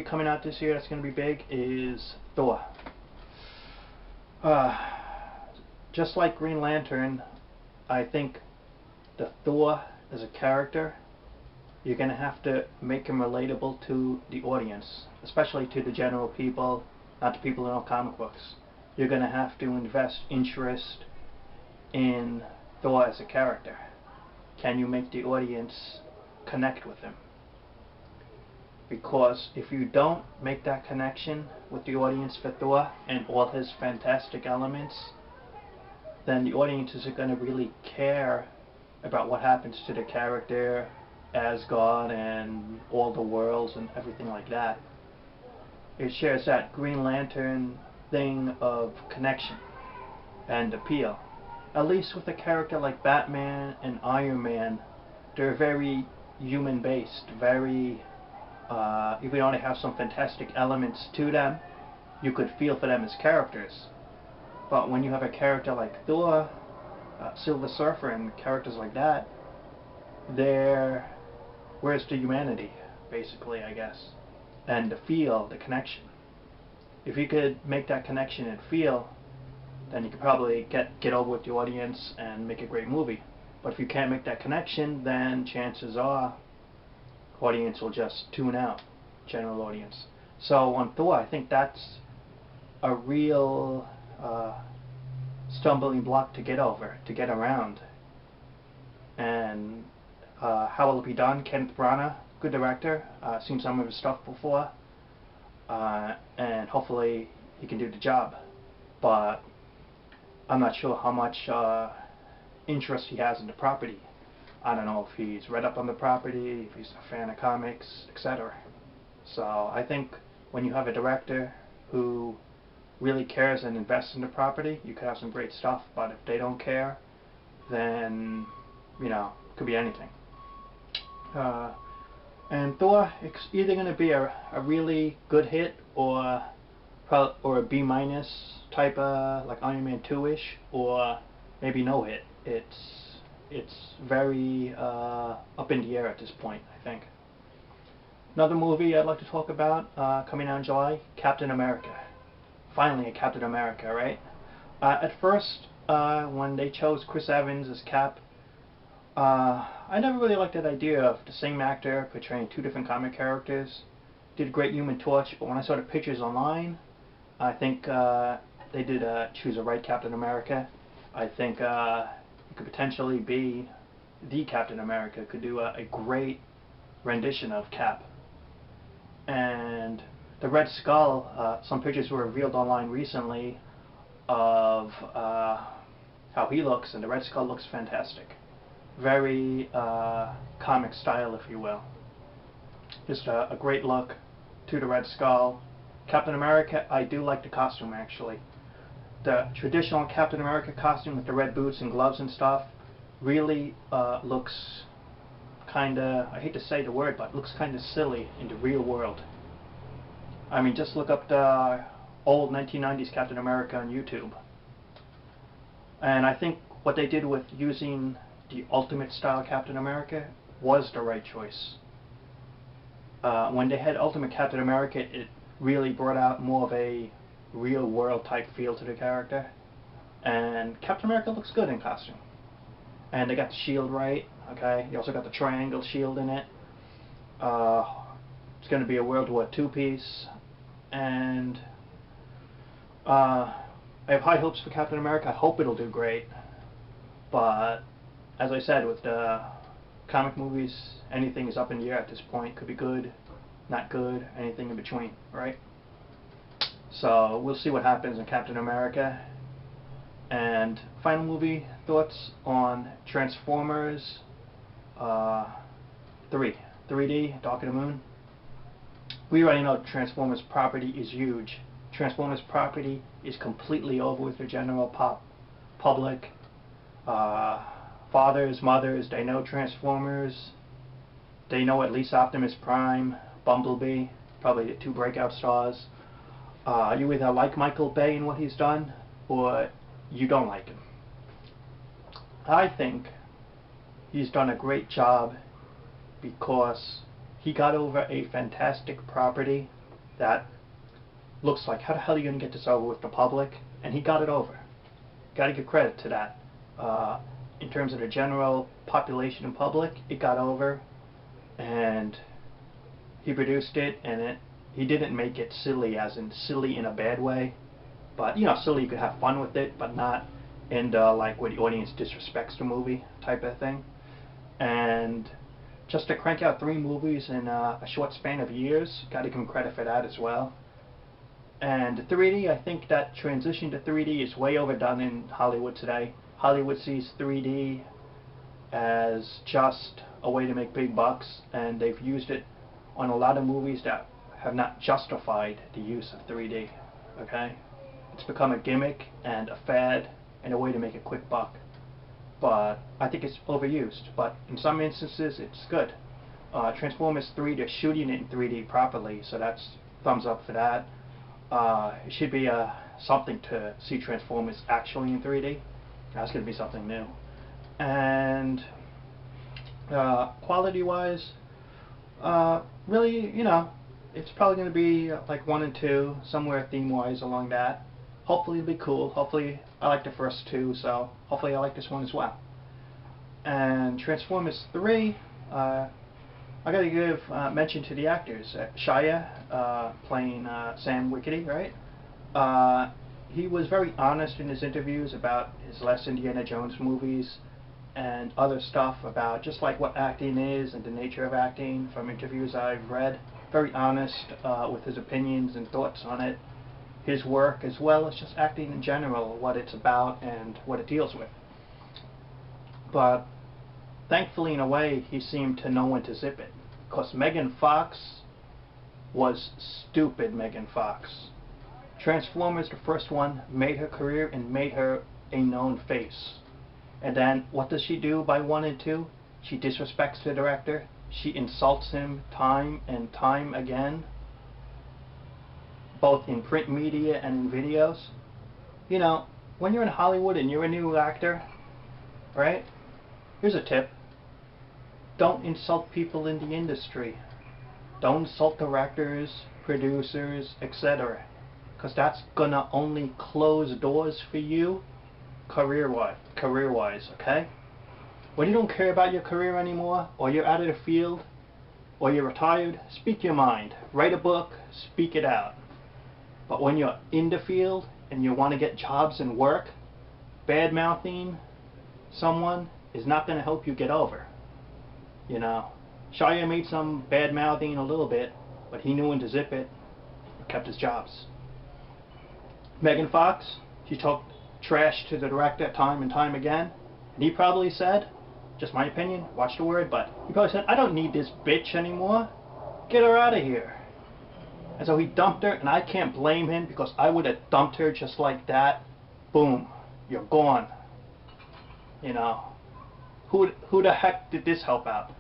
Coming out this year that's going to be big is Thor. Just like Green Lantern, I think the Thor as a character, you're going to have to make him relatable to the audience, especially to the general people, not the people who know comic books. You're going to have to invest interest in Thor as a character. Can you make the audience connect with him? Because if you don't make that connection with the audience for Thor and all his fantastic elements, then the audience isn't going to really care about what happens to the character, Asgard, and all the worlds and everything like that. It shares that Green Lantern thing of connection and appeal. At least with a character like Batman and Iron Man, they're very human-based, very even though they have some fantastic elements to them, you could feel for them as characters. But when you have a character like Thor, Silver Surfer, and characters like that, where's the humanity, basically, I guess, and the feel, the connection. If you could make that connection and feel, then you could probably get over with the audience and make a great movie. But if you can't make that connection, then chances are audience will just tune out, general audience. So on Thor, I think that's a real stumbling block to get over, to get around. And how will it be done? Kenneth Branagh, good director, seen some of his stuff before, and hopefully he can do the job. But I'm not sure how much interest he has in the property. I don't know if he's read up on the property, if he's a fan of comics, etc. So I think when you have a director who really cares and invests in the property, you could have some great stuff. But if they don't care, then, you know, it could be anything. And Thor, it's either going to be a really good hit or a B minus type of, like Iron Man 2-ish, or maybe no hit. It's very up in the air at this point, I think. Another movie I'd like to talk about coming out in July, Captain America. Finally a Captain America, right? At first, when they chose Chris Evans as Cap, I never really liked that idea of the same actor portraying two different comic characters. Did a great Human Torch, but when I saw the pictures online, I think they did choose a right Captain America. I think could potentially be the Captain America, could do a great rendition of Cap. And the Red Skull, some pictures were revealed online recently of how he looks, and the Red Skull looks fantastic. Very comic style, if you will. Just a great look to the Red Skull. Captain America, I do like the costume actually. The traditional Captain America costume with the red boots and gloves and stuff really looks kinda, I hate to say the word, but looks kinda silly in the real world. I mean, just look up the old 1990s Captain America on YouTube. And I think what they did with using the Ultimate style Captain America was the right choice. When they had Ultimate Captain America, it really brought out more of a real world type feel to the character, and Captain America looks good in costume. And they got the shield right, okay? They also got the triangle shield in it. It's going to be a World War II piece, and I have high hopes for Captain America. I hope it'll do great, but as I said, with the comic movies, anything is up in the air at this point. Could be good, not good, anything in between, right? So we'll see what happens in Captain America. And final movie thoughts on Transformers 3D, Dark of the Moon. We already know Transformers property is huge. Transformers property is completely over with the general public. Fathers, mothers, they know Transformers. They know at least Optimus Prime, Bumblebee, probably the two breakout stars. You either like Michael Bay and what he's done, or you don't like him. I think he's done a great job because he got over a fantastic property that looks like, how the hell are you going to get this over with the public? And he got it over. Got to give credit to that. In terms of the general population and public, it got over, and he produced it, and he didn't make it silly, as in silly in a bad way, but, you know, silly, you could have fun with it, but not in the, like, where the audience disrespects the movie type of thing. And just to crank out 3 movies in a short span of years, got to give him credit for that as well. And 3D, I think that transition to 3D is way overdone in Hollywood today. Hollywood sees 3D as just a way to make big bucks, and they've used it on a lot of movies that have not justified the use of 3D. Okay? It's become a gimmick and a fad and a way to make a quick buck. But I think it's overused. But in some instances, it's good. Transformers 3, they're shooting it in 3D properly, so that's thumbs up for that. It should be something to see Transformers actually in 3D. That's going to be something new. And quality-wise, really, you know, it's probably going to be like 1 and 2, somewhere theme-wise along that. Hopefully it'll be cool. Hopefully, I like the first 2, so hopefully I like this one as well. And Transformers 3, I got to give mention to the actors. Shia, playing Sam Wickerty, right? He was very honest in his interviews about his last Indiana Jones movies and other stuff about just like what acting is and the nature of acting from interviews I've read. Very honest with his opinions and thoughts on it, his work, as well as just acting in general, what it's about and what it deals with. But thankfully, in a way, he seemed to know when to zip it. Because Megan Fox was stupid Megan Fox. Transformers, the first one, made her career and made her a known face. And then, what does she do by 1 and 2? She disrespects the director. She insults him time and time again, both in print media and in videos. You know, when you're in Hollywood and you're a new actor, right? Here's a tip. Don't insult people in the industry. Don't insult directors, producers, etc. Because that's gonna only close doors for you career-wise, okay? When you don't care about your career anymore, or you're out of the field, or you're retired, speak your mind. Write a book, speak it out. But when you're in the field and you want to get jobs and work, bad-mouthing someone is not going to help you get over. You know, Shia made some bad-mouthing a little bit, but he knew when to zip it, kept his jobs. Megan Fox, she talked trash to the director time and time again, and he probably said, just my opinion, watch the word, but he probably said, I don't need this bitch anymore, get her out of here. And so he dumped her, and I can't blame him, because I would have dumped her just like that. Boom, you're gone. You know, who the heck did this help out?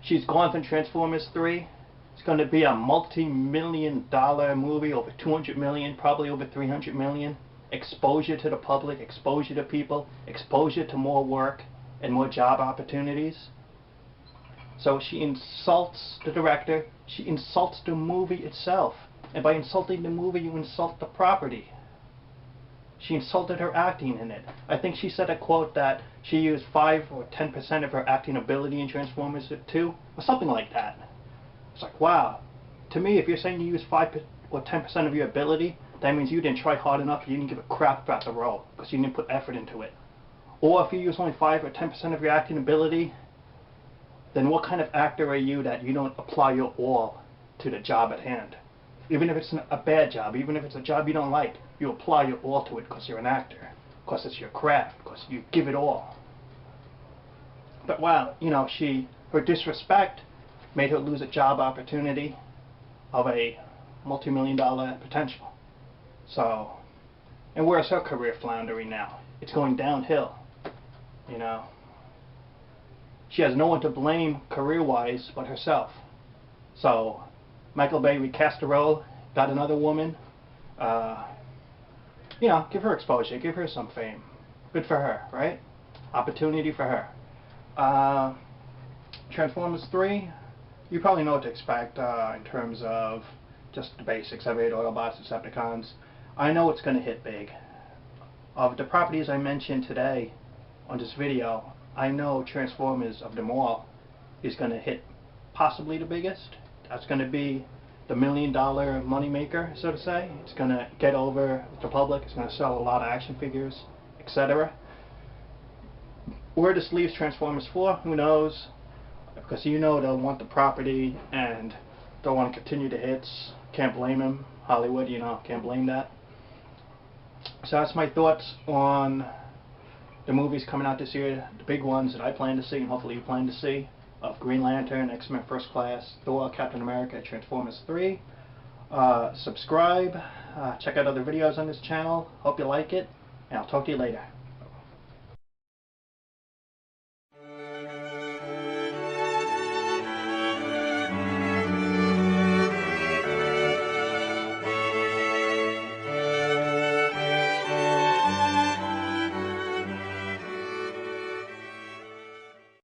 She's gone from Transformers 3. It's going to be a multi-million-dollar movie, over 200 million, probably over 300 million. Exposure to the public, exposure to people, exposure to more work and more job opportunities. So she insults the director, she insults the movie itself, and by insulting the movie you insult the property. She insulted her acting in it. I think she said a quote that she used 5 or 10% of her acting ability in Transformers 2, or something like that. It's like, wow. To me, if you're saying you use 5 or 10% of your ability, that means you didn't try hard enough, you didn't give a crap about the role, because you didn't put effort into it. Or if you use only 5 or 10% of your acting ability, then what kind of actor are you that you don't apply your all to the job at hand? Even if it's a bad job, even if it's a job you don't like, you apply your all to it because you're an actor, because it's your craft, because you give it all. But wow, you know, her disrespect made her lose a job opportunity of a multi-million-dollar potential. So, and where's her career floundering now? It's going downhill, you know. She has no one to blame career-wise but herself. So, Michael Bay recast the role, got another woman. You know, give her exposure, give her some fame. Good for her, right? Opportunity for her. Transformers 3, you probably know what to expect in terms of just the basics of it, Autobots, Decepticons. I know it's going to hit big. Of the properties I mentioned today on this video, I know Transformers of them all is going to hit possibly the biggest. That's going to be the $1 million moneymaker, so to say. It's going to get over with the public. It's going to sell a lot of action figures, etc. Where this leaves Transformers 4, who knows? Because you know they'll want the property and they'll want to continue the hits. Can't blame them. Hollywood, you know, can't blame that. So that's my thoughts on the movies coming out this year, the big ones that I plan to see and hopefully you plan to see, of Green Lantern, X-Men First Class, Thor, Captain America, Transformers 3. Subscribe, check out other videos on this channel. Hope you like it, and I'll talk to you later.